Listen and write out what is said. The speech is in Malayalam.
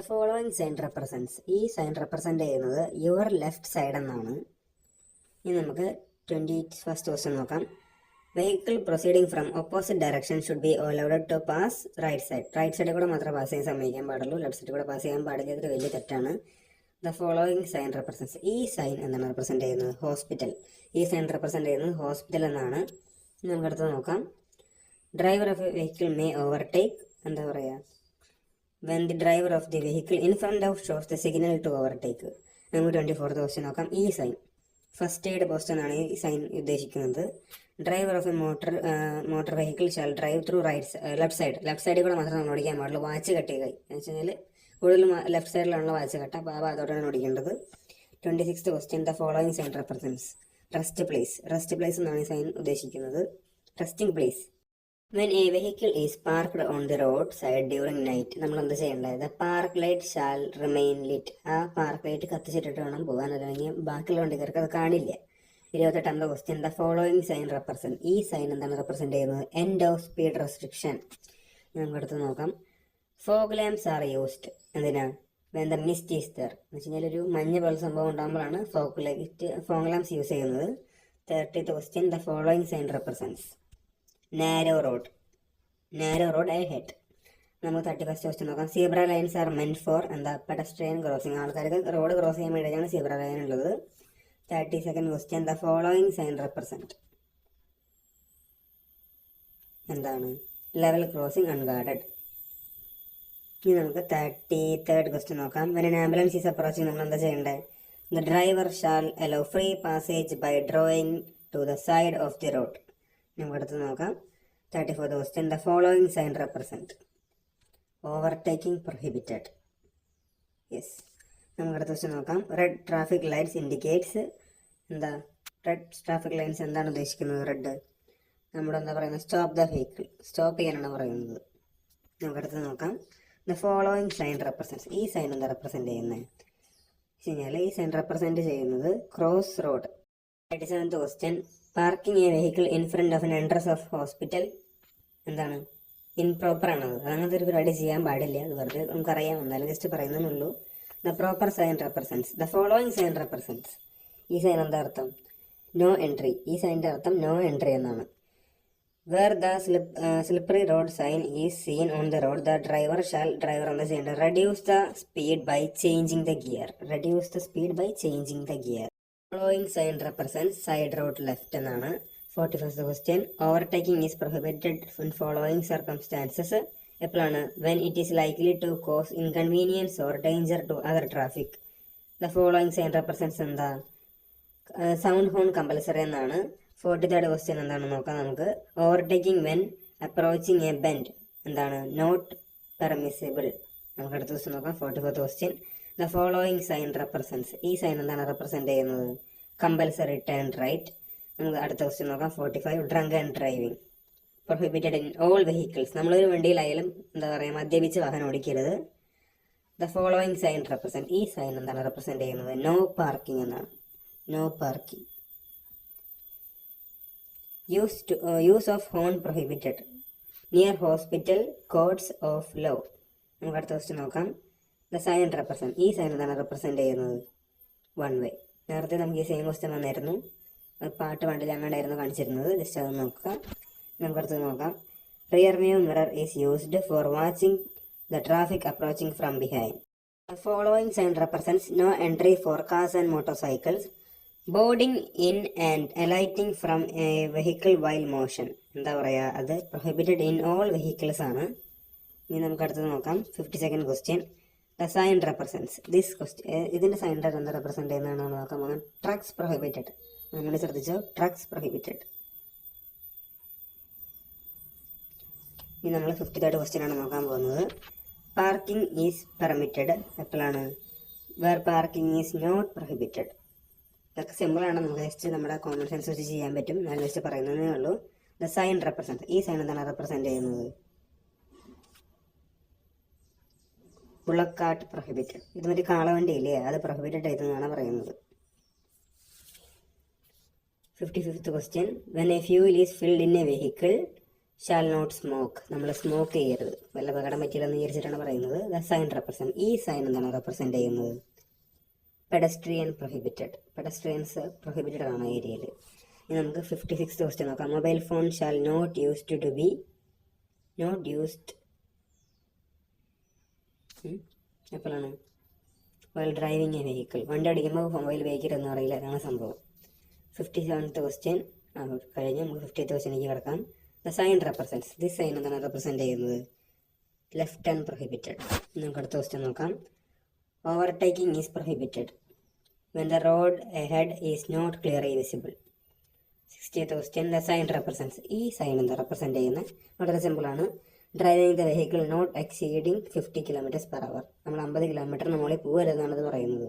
Following sign represents. ഈ സൈൻ റെപ്രസെൻ്റ് ചെയ്യുന്നത് യുവർ ലെഫ്റ്റ് സൈഡ് എന്നാണ്. ഇനി നമുക്ക് 21st ക്വസ്റ്റ്യൻ നോക്കാം. Vehicle proceeding from opposite direction should be allowed to pass right side. Right സൈഡിൽ കൂടെ മാത്രമേ പാസ് ചെയ്യാൻ സമ്മതിക്കാൻ പാടുള്ളൂ, ലെഫ്റ്റ് സൈഡിൽ കൂടെ പാസ് ചെയ്യാൻ പാടില്ല. ഇതൊരു വലിയ തെറ്റാണ്. The following sign represents. ഈ സൈൻ എന്താണ് റെപ്രസെൻ്റ് ചെയ്യുന്നത്? ഹോസ്പിറ്റൽ. ഈ സൈൻ റെപ്രസെൻ്റ് ചെയ്യുന്നത് ഹോസ്പിറ്റൽ എന്നാണ്. നമുക്ക് അടുത്ത് നോക്കാം. Driver of a vehicle may overtake. എന്താ പറയുക? when the driver of the vehicle in front of shows the signal to overtake. നമുക്ക് 24th ക്വസ്റ്റ്യൻ നോക്കാം. ഈ സൈൻ ഫസ്റ്റ് എയ്ഡ് പോസ്റ്റ് എന്നാണ് ഈ സൈൻ ഉദ്ദേശിക്കുന്നത്. Driver of A motor vehicle shall drive through left സൈഡിൽ കൂടെ മാത്രമേ നമ്മൾ ഓടിക്കാൻ പാടുള്ളൂ. വാച്ച് കെട്ടിയ കൈ എന്ന് വെച്ച് കഴിഞ്ഞാൽ കൂടുതലും ലെഫ്റ്റ് സൈഡിലാണല്ലോ വാച്ച് കെട്ട, അപ്പോൾ ആ ഭാഗത്തോട്ടാണ് ഓടിക്കേണ്ടത്. 26th question. The following sign represents rest place. Rest place എന്നാണ് ഈ സൈൻ ഉദ്ദേശിക്കുന്നത്. Resting place. When a vehicle is parked on the road side during night, നമ്മൾ എന്താ ചെയ്യേണ്ടത്? The park light shall remain lit. ആ പാർക്ക് ലൈറ്റ് കത്തിച്ചിട്ടിട്ട് വേണം പോകാൻ, അല്ലെങ്കിൽ ബാക്കിയുള്ള വണ്ടിക്കാർക്ക് അത് കാണില്ല. 28th question. The following sign represent. ഈ സൈൻ എന്താണ് റെപ്രസെന്റ് ചെയ്യുന്നത്? End of speed restriction. നമുക്ക് അടുത്ത് നോക്കാം. Fog lamps are used. എന്തിനാ? When the mist is there. എന്ന് വെച്ച് കഴിഞ്ഞാൽ ഒരു മഞ്ഞ പോലെ സംഭവം ഉണ്ടാകുമ്പോഴാണ് ഫോഗ് ലാംപ്സ് യൂസ് ചെയ്യുന്നത്. 30th question. The following sign represents narrow road ahead. നമുക്ക് 31st ക്വസ്റ്റ്യൻ നോക്കാം. Zebra lines are meant for എന്താ? Pedestrian crossing. ആൾക്കാർക്ക് റോഡ് ക്രോസ് ചെയ്യാൻ വേണ്ടിയിട്ടാണ് സീബ്ര ലൈൻ ഉള്ളത്. 32nd question. The following sign represent എന്താണ്? Level crossing unguarded. ഇനി നമുക്ക് 33rd ക്വസ്റ്റ്യൻ നോക്കാം. When an ambulance is approaching, നമ്മൾ എന്താ ചെയ്യേണ്ടത്? The driver shall allow free passage by drawing to the side of the road. നമുക്ക് അടുത്ത് നോക്കാം. 34th question. The following sign represent overtaking prohibited. Yes. നമുക്ക് അടുത്ത ക്വസ്റ്റ്യൻ നോക്കാം. Red traffic lights indicates. എന്താ റെഡ് ട്രാഫിക് ലൈൻസ് എന്താണ് ഉദ്ദേശിക്കുന്നത്? റെഡ് നമ്മുടെ എന്താ പറയുന്നത്? സ്റ്റോപ്പ് ദ വെഹിക്കിൾ, സ്റ്റോപ്പ് ചെയ്യാനാണ് പറയുന്നത്. നമുക്ക് അടുത്ത് നോക്കാം. The following sign represents. ഈ സൈൻ എന്താ റെപ്രസെന്റ് ചെയ്യുന്നത് വെച്ച് കഴിഞ്ഞാൽ ഈ സൈൻ റെപ്രസെന്റ് ചെയ്യുന്നത് cross road. 37th question. Parking a vehicle in front of an entrance of hospital എന്താണ്? ഇൻപ്രോപ്പർ ആണത്. അങ്ങനത്തെ ഒരു പരിപാടി ചെയ്യാൻ പാടില്ല. അത് വെറുതെ നമുക്കറിയാം, എന്നാലും ജസ്റ്റ് പറയുന്നതിനുള്ളൂ. The proper sign represents the following sign represents. ഈ സൈൻ എന്താ അർത്ഥം? No entry. ഈ സൈൻ്റെ അർത്ഥം നോ എൻട്രി എന്നാണ്. Where the slippery road sign is seen on the road, the driver എന്താ ചെയ്യേണ്ടത്? Reduce the speed by changing the gear. Following sign represents side road left എന്നാണ്. 41st question. Overtaking is prohibited in following circumstances. എപ്പോഴാണ്? When it is likely to cause inconvenience or danger to other traffic. The following sign represents എന്താ? സൗണ്ട് ഹോൺ കമ്പൽസറി എന്നാണ്. 43rd ക്വസ്റ്റ്യൻ എന്താണെന്ന് നോക്കാം നമുക്ക്. Overtaking when approaching a bend എന്താണ്? Not permissible. നമുക്ക് അടുത്ത ക്വസ്റ്റ്യൻ നോക്കാം. 44th question. The following sign represents. ഈ സൈൻ എന്താണ് റെപ്രസെന്റ് ചെയ്യുന്നത്? Compulsory turn right. നമുക്ക് അടുത്ത ക്വസ്റ്റ്യൻ നോക്കാം. 45. Drunk and driving prohibited in all vehicles. നമ്മളൊരു വണ്ടിയിലായാലും എന്താ പറയുക, മദ്യപിച്ച് വാഹനം ഓടിക്കരുത്. The following sign represent. ഈ സൈൻ എന്താണ് റെപ്രസെന്റ് ചെയ്യുന്നത്? നോ പാർക്കിംഗ് എന്നാണ്. No parking. Use of horn prohibited near hospital codes of law. നമുക്ക് അടുത്ത ക്വസ്റ്റ്യൻ നോക്കാം. The sign represent. ഈ സൈൻ എന്താണ് റെപ്രസെന്റ് ചെയ്യുന്നത്? One way. നേരത്തെ നമുക്ക് ഈ സെയിം ക്വസ്റ്റ്യൻ വന്നായിരുന്നു. പാട്ട് വണ്ടിയിൽ അങ്ങനെയായിരുന്നു കാണിച്ചിരുന്നത്. ജസ്റ്റ് അത് നോക്കുക. നമുക്ക് അടുത്ത് നോക്കാം. Rear view mirror is used for watching the traffic approaching from behind. The following sign represents no entry for cars and motor cycles. Boarding in and alighting from a vehicle while motion. എന്താ പറയുക? അത് പ്രൊഹിബിറ്റഡ് ഇൻ ഓൾ വെഹിക്കിൾസ് ആണ്. ഇനി നമുക്ക് അടുത്തത് നോക്കാം. 52nd question. The sign represents this question. ഇതിൻ്റെ സൈൻ എന്താ റെപ്രസെന്റ് ചെയ്യുന്നതാണ് നോക്കാൻ പോകുന്നത്. Trucks prohibited. നിങ്ങൾ ശ്രദ്ധിച്ചോ? Trucks prohibited. ഇനി നമ്മൾ 53rd ക്വസ്റ്റ്യൻ ആണ് നോക്കാൻ പോകുന്നത്. Parking is permitted. എപ്പോഴാണ്? Where parking is not prohibited. ഇതൊക്കെ സിമ്പിളാണ്, നമുക്ക് ജസ്റ്റ് നമ്മുടെ കോമൺ സെൻസ് വെച്ച് ചെയ്യാൻ പറ്റും. ഞാൻ ജസ്റ്റ് പറയുന്നതേ ഉള്ളൂ. The sign represent. ഈ സൈൻ എന്താണ് റെപ്രസെന്റ് ചെയ്യുന്നത്? Bullock cart prohibited. ഇത് മറ്റേ കാളവണ്ടി ഇല്ലേ, അത് പ്രൊഹിബിറ്റഡ് ചെയ്തെന്നാണ് പറയുന്നത്. 55th question. When a fuel is filled in a vehicle shall not smoke, നമ്മൾ സ്മോക്ക് ചെയ്യരുത്, വല്ല അപകടം പറ്റിയില്ലെന്ന് വിചാരിച്ചിട്ടാണ് പറയുന്നത്. ദ സൈൻ റെപ്രസെൻറ്റ്, ഈ സൈൻ എന്താണ് റെപ്രസെൻറ്റ് ചെയ്യുന്നത്? പെഡസ്ട്രിയൻ പ്രൊഹിബിറ്റഡ്, പെഡസ്ട്രിയൻസ് പ്രൊഹിബിറ്റഡ് ആണ് ഏരിയയിൽ. ഇനി നമുക്ക് 56th ക്വസ്റ്റ്യൻ നോക്കാം. Mobile phone shall not used to B not used എപ്പോഴാണ്? വൈൽ ഡ്രൈവിംഗ് എ വെഹിക്കിൾ, വണ്ടി അടിക്കുമ്പോൾ മൊബൈൽ ഉപയോഗിക്കരുതെന്ന് പറയില്ല, അതാണ് സംഭവം. 57th ക്വസ്റ്റ്യൻ കഴിഞ്ഞ് നമുക്ക് 50th ക്വസ്റ്റ്യനിലേക്ക് കിടക്കാം. The sign represents, this sign എന്താണ് റെപ്രസെൻറ്റ് ചെയ്യുന്നത്? Left and prohibited. നമുക്ക് അടുത്ത ക്വസ്റ്റ്യൻ നോക്കാം. Overtaking is prohibited when the road ahead is not clearly visible. 60th question, the sign represents, ഈ സൈൻ എന്താ റെപ്രസെൻറ്റ് ചെയ്യുന്നത്? വളരെ സിമ്പിളാണ്. Driving the vehicle not exceeding 50 km/h, നമ്മൾ 50 km മുകളിൽ പോകരുതെന്നാണ് ഇത് പറയുന്നത്.